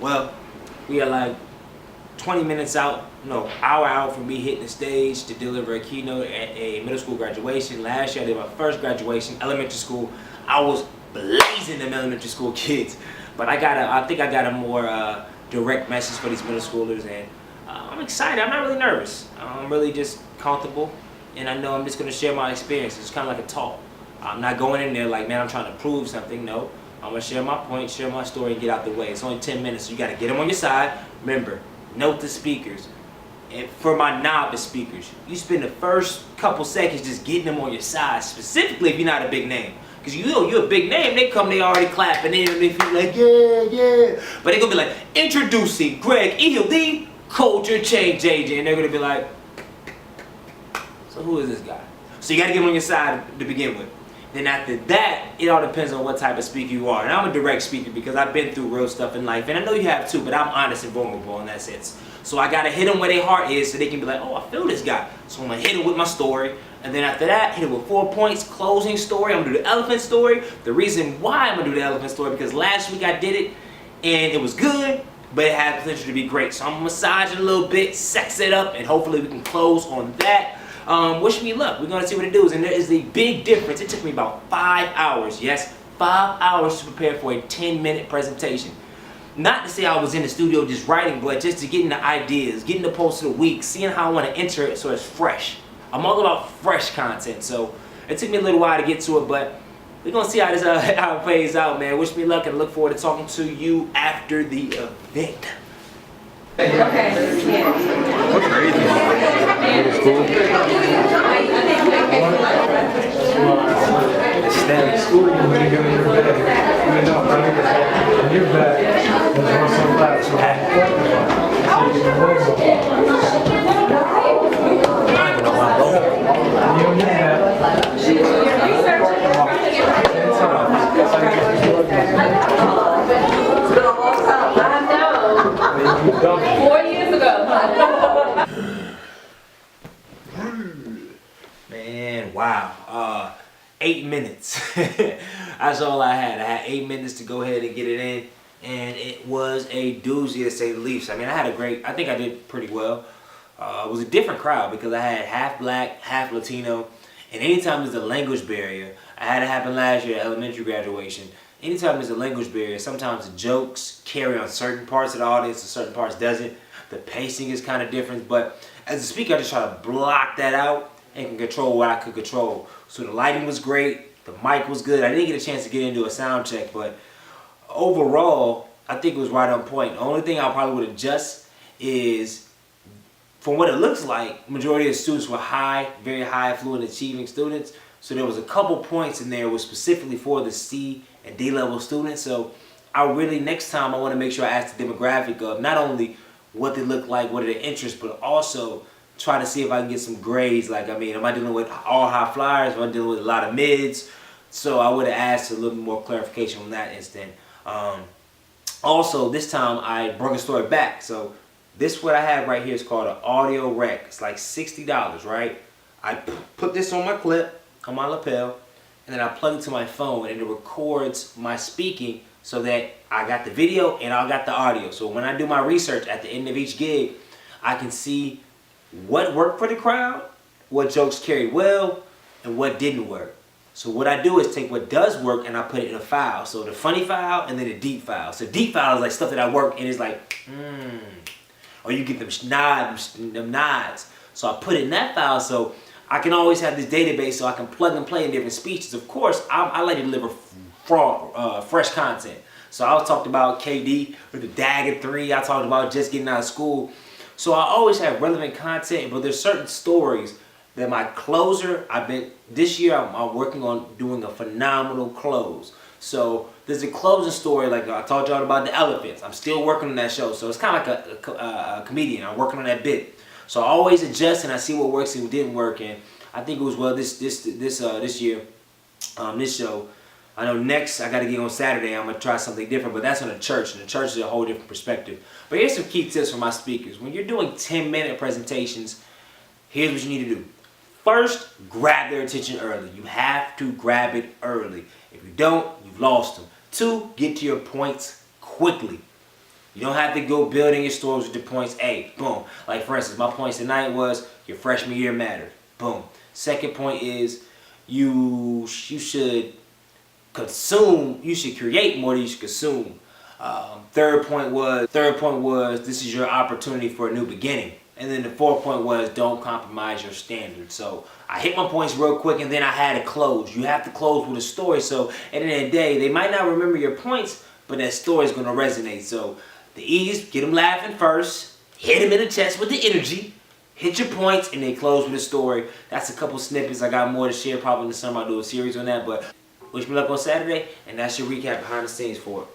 Well, we are like 20 minutes out, hour out from me hitting the stage to deliver a keynote at a middle school graduation. Last year I did my first graduation, elementary school. I was blazing them elementary school kids, but I think I got a more direct message for these middle schoolers, and I'm excited. I'm not really nervous. I'm really just comfortable, and I know I'm just going to share my experience. It's kind of like a talk. I'm not going in there like, man, I'm trying to prove something. No, I'm going to share my point, share my story, and get out the way. It's only 10 minutes, so you got to get them on your side. Remember, note the speakers. And for my novice speakers, you spend the first couple seconds just getting them on your side, specifically if you're not a big name. Because you're a big name, they already clapping, and they feel like, yeah. But they're going to be like, introducing Greg Eel, the culture change agent. And they're going to be like, so who is this guy? So you got to get him on your side to begin with. Then after that, it all depends on what type of speaker you are. And I'm a direct speaker because I've been through real stuff in life. And I know you have too, but I'm honest and vulnerable in that sense. So I got to hit them where their heart is so they can be like, oh, I feel this guy. So I'm going to hit them with my story. And then after that, hit it with 4 points, closing story. I'm going to do the elephant story. The reason why I'm going to do the elephant story, because last week I did it and it was good, but it had potential to be great. So I'm going to massage it a little bit, sex it up, and hopefully we can close on that. Wish me luck. We're going to see what it does. And there is a big difference. It took me about 5 hours. Yes, 5 hours to prepare for a 10-minute presentation. Not to say I was in the studio just writing, but just to getting the ideas, getting the post of the week, seeing how I want to enter it so it's fresh. I'm all about fresh content. So it took me a little while to get to it, but we're going to see how this how it plays out, man. Wish me luck and look forward to talking to you after the event. Okay. Yeah. What's crazy? Middle school. Aesthetic. School when you go to your bed. You know, in your bed, there's one so flat, so I you can avoid it. I don't even know where I'm going. You don't need that. It's been a long time. I know. 4 years ago. Man, wow. 8 minutes. That's all I had. I had 8 minutes to go ahead and get it in, and it was a doozy to say the least. I mean, I think I did pretty well. It was a different crowd because I had half black, half Latino, and anytime there's a language barrier, I had it happen last year at elementary graduation. Anytime there's a language barrier, sometimes the jokes carry on certain parts of the audience and certain parts doesn't. The pacing is kind of different, but as a speaker, I just try to block that out and can control what I could control. So the lighting was great, the mic was good. I didn't get a chance to get into a sound check, but overall, I think it was right on point. The only thing I probably would adjust is, from what it looks like, majority of the students were very high, fluent achieving students. So there was a couple points in there was specifically for the C and D level students. So next time I want to make sure I ask the demographic of not only what they look like, what are their interests, but also try to see if I can get some grades. Like, I mean, am I dealing with all high flyers? Am I dealing with a lot of mids? So I would have asked a little bit more clarification on that instant. Also, this time I brought the story back. So this what I have right here is called an audio rec. It's like $60, right? I put this on my clip, on my lapel, and then I plug it to my phone, and it records my speaking so that I got the video and I got the audio. So when I do my research at the end of each gig, I can see what worked for the crowd, what jokes carried well, and what didn't work. So what I do is take what does work and I put it in a file. So the funny file and then the deep file. So deep file is like stuff that I work and it's like, or you get them nods. So I put it in that file so I can always have this database so I can plug and play in different speeches. Of course, I like to deliver fresh content. So I talked about KD with the Dagger 3. I talked about just getting out of school. So I always have relevant content, but there's certain stories that my closer, this year I'm working on doing a phenomenal close. So there's a closing story, like I told y'all about the elephants. I'm still working on that show. So it's kind of like a comedian. I'm working on that bit. So I always adjust and I see what works and what didn't work. And I think it was well this year, this show. I know next I got to get on Saturday. I'm going to try something different, but that's on the church, and the church is a whole different perspective. But here's some key tips for my speakers. When you're doing 10-minute presentations, here's what you need to do. First, grab their attention early. You have to grab it early. If you don't, you've lost them. 2, get to your points quickly. You don't have to go building your stories with your points. Hey, boom. Like for instance, my points tonight was your freshman year mattered. Boom. Second point is you should consume. You should create more than you should consume. Third point was this is your opportunity for a new beginning. And then the fourth point was don't compromise your standards. So I hit my points real quick and then I had to close. You have to close with a story. So at the end of the day, they might not remember your points, but that story is going to resonate. So the E's, get them laughing first, hit them in the chest with the energy, hit your points, and then close with a story. That's a couple snippets. I got more to share probably in the summer. I'll do a series on that, but wish me luck on Saturday, and that's your recap behind the scenes for it.